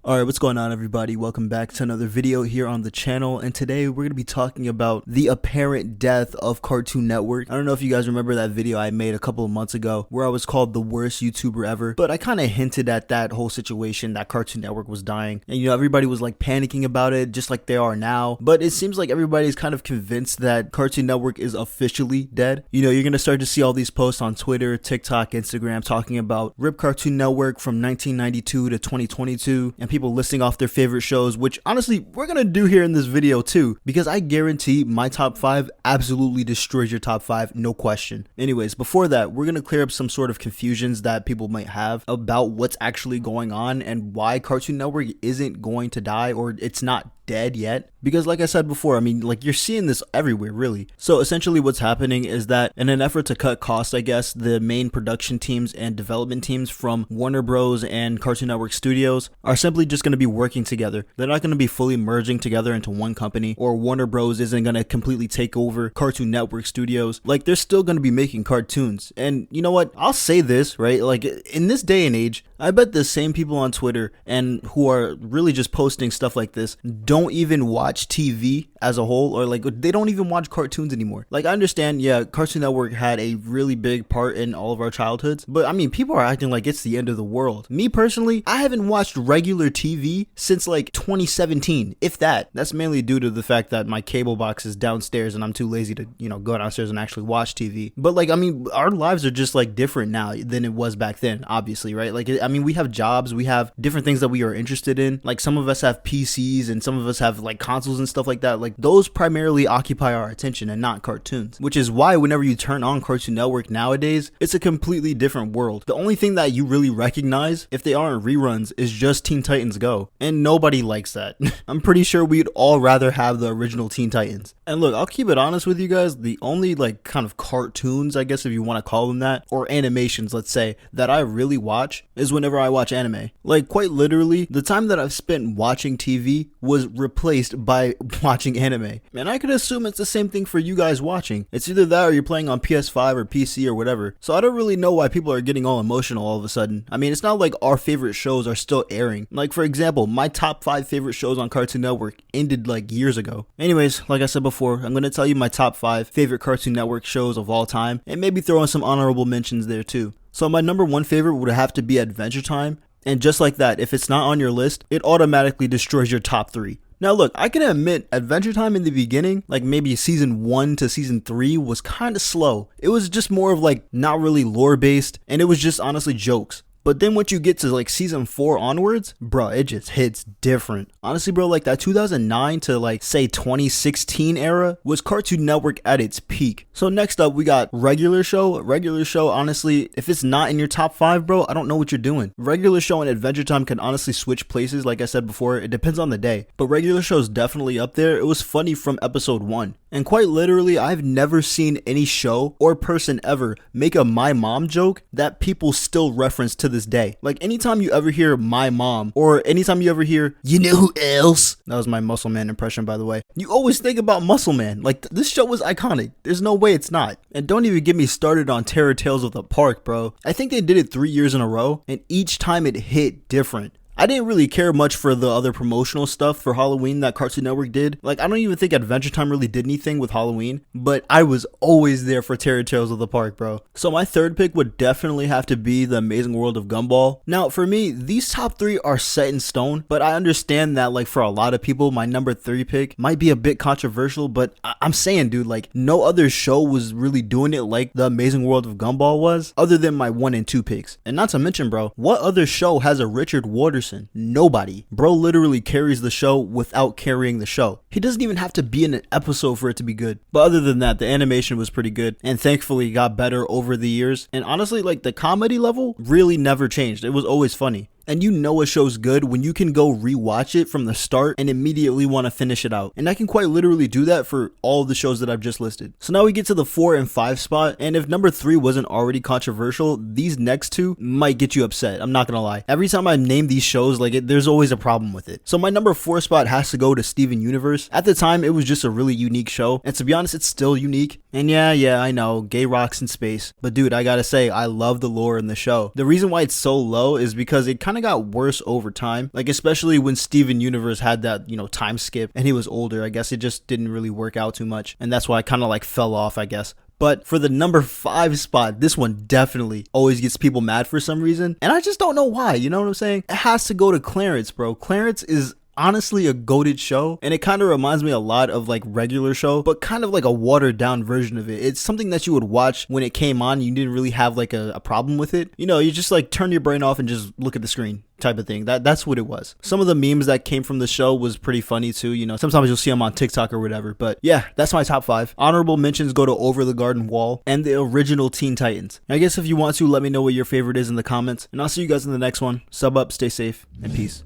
Alright, what's going on everybody? Welcome back to another video here on the channel, and today we're going to be talking about the apparent death of Cartoon Network. I don't know if you guys remember that video I made a couple of months ago where I was called the worst YouTuber ever, but I kind of hinted at that whole situation that Cartoon Network was dying, and everybody was like panicking about it just like they are now, but it seems like everybody's kind of convinced that Cartoon Network is officially dead. You're going to start to see all these posts on Twitter, TikTok, Instagram talking about RIP Cartoon Network from 1992 to 2022, and people listing off their favorite shows, which honestly we're gonna do here in this video too, because I guarantee my top 5 absolutely destroys your top 5, no question. Anyways, before that, we're gonna clear up some sort of confusions that people might have about what's actually going on and why Cartoon Network isn't going to die, or it's not dead yet, because like I said before, you're seeing this everywhere really. So essentially what's happening is that in an effort to cut costs, I guess, the main production teams and development teams from Warner Bros and Cartoon Network Studios are simply just going to be working together. They're not going to be fully merging together into one company, or Warner Bros isn't going to completely take over Cartoon Network Studios. Like, they're still going to be making cartoons. And you know what, I'll say this, right? Like, in this day and age, I bet the same people on Twitter and who are really just posting stuff like this don't even watch TV as a whole, or like they don't even watch cartoons anymore. Like, I understand, yeah, Cartoon Network had a really big part in all of our childhoods, but people are acting like it's the end of the world. Me personally, I haven't watched regular TV since like 2017, if that. That's mainly due to the fact that my cable box is downstairs and I'm too lazy to, go downstairs and actually watch TV. But like, our lives are just like different now than it was back then, obviously, right? Like, we have jobs, we have different things that we are interested in. Like, some of us have PCs and some of us have like consoles and stuff like that. Like, those primarily occupy our attention and not cartoons, which is why whenever you turn on Cartoon Network nowadays, it's a completely different world. The only thing that you really recognize, if they aren't reruns, is just Teen Titans Go, and nobody likes that. I'm pretty sure we'd all rather have the original Teen Titans. And look, I'll keep it honest with you guys, the only like kind of cartoons, I guess if you want to call them that, or animations, let's say, that I really watch is whenever I watch anime. Like, quite literally, the time that I've spent watching TV was replaced by watching anime. And I could assume it's the same thing for you guys watching. It's either that or you're playing on PS5 or PC or whatever. So I don't really know why people are getting all emotional all of a sudden. It's not like our favorite shows are still airing. Like, for example, my top 5 favorite shows on Cartoon Network ended like years ago. Anyways, like I said before, I'm going to tell you my top 5 favorite Cartoon Network shows of all time, and maybe throw in some honorable mentions there too. So my number 1 favorite would have to be Adventure Time. And just like that, if it's not on your list, it automatically destroys your top 3. Now look, I can admit Adventure Time in the beginning, like maybe season 1 to season 3, was kind of slow. It was just more of like not really lore based, and it was just honestly jokes. But then once you get to like season 4 onwards, bro, it just hits different. Honestly, bro, like that 2009 to like say 2016 era was Cartoon Network at its peak. So next up, we got Regular Show. Regular Show, honestly, if it's not in your top 5, bro, I don't know what you're doing. Regular Show and Adventure Time can honestly switch places, like I said before. It depends on the day. But Regular Show is definitely up there. It was funny from episode 1. And quite literally, I've never seen any show or person ever make a my mom joke that people still reference to this day. Like, anytime you ever hear my mom, or anytime you ever hear, you know who else? That was my Muscle Man impression, by the way. You always think about Muscle Man. Like, this show was iconic. There's no way it's not. And don't even get me started on Terror Tales of the Park, bro. I think they did it 3 years in a row, and each time it hit different. I didn't really care much for the other promotional stuff for Halloween that Cartoon Network did. Like, I don't even think Adventure Time really did anything with Halloween, but I was always there for Terror Tales of the Park, bro. So my third pick would definitely have to be The Amazing World of Gumball. Now, for me, these top 3 are set in stone, but I understand that, like, for a lot of people, my number 3 pick might be a bit controversial, but I'm saying, dude, like, no other show was really doing it like The Amazing World of Gumball was, other than my 1 and 2 picks. And not to mention, bro, what other show has a Richard Waters? Nobody. Bro literally carries the show without carrying the show. He doesn't even have to be in an episode for it to be good. But other than that, the animation was pretty good, and thankfully got better over the years. And honestly, like, the comedy level really never changed. It was always funny. And you know a show's good when you can go rewatch it from the start and immediately want to finish it out. And I can quite literally do that for all the shows that I've just listed. So now we get to the 4 and 5 spot, and if number 3 wasn't already controversial, these next 2 might get you upset. I'm not gonna lie. Every time I name these shows, like, there's always a problem with it. So my number 4 spot has to go to Steven Universe. At the time, it was just a really unique show, and to be honest, it's still unique. And yeah, I know, gay rocks in space. But dude, I gotta say, I love the lore in the show. The reason why it's so low is because it kind kind of got worse over time. Like, especially when Steven Universe had that, you know, time skip and he was older. I guess it just didn't really work out too much. And that's why I kind of like fell off, I guess. But for the number 5 spot, this one definitely always gets people mad for some reason. And I just don't know why, you know what I'm saying? It has to go to Clarence, bro. Clarence is honestly a goated show, and it kind of reminds me a lot of like regular show, but kind of like a watered down version of it. It's something that you would watch when it came on. You didn't really have like a problem with it. You know, you just like turn your brain off and just look at the screen type of thing. That's what it was. Some of the memes that came from the show was pretty funny too. You know, sometimes you'll see them on TikTok or whatever. But yeah, that's my top 5. Honorable mentions go to Over the Garden Wall and the original Teen Titans. I guess if you want to, let me know what your favorite is in the comments, and I'll see you guys in the next one. Sub up, stay safe, and peace.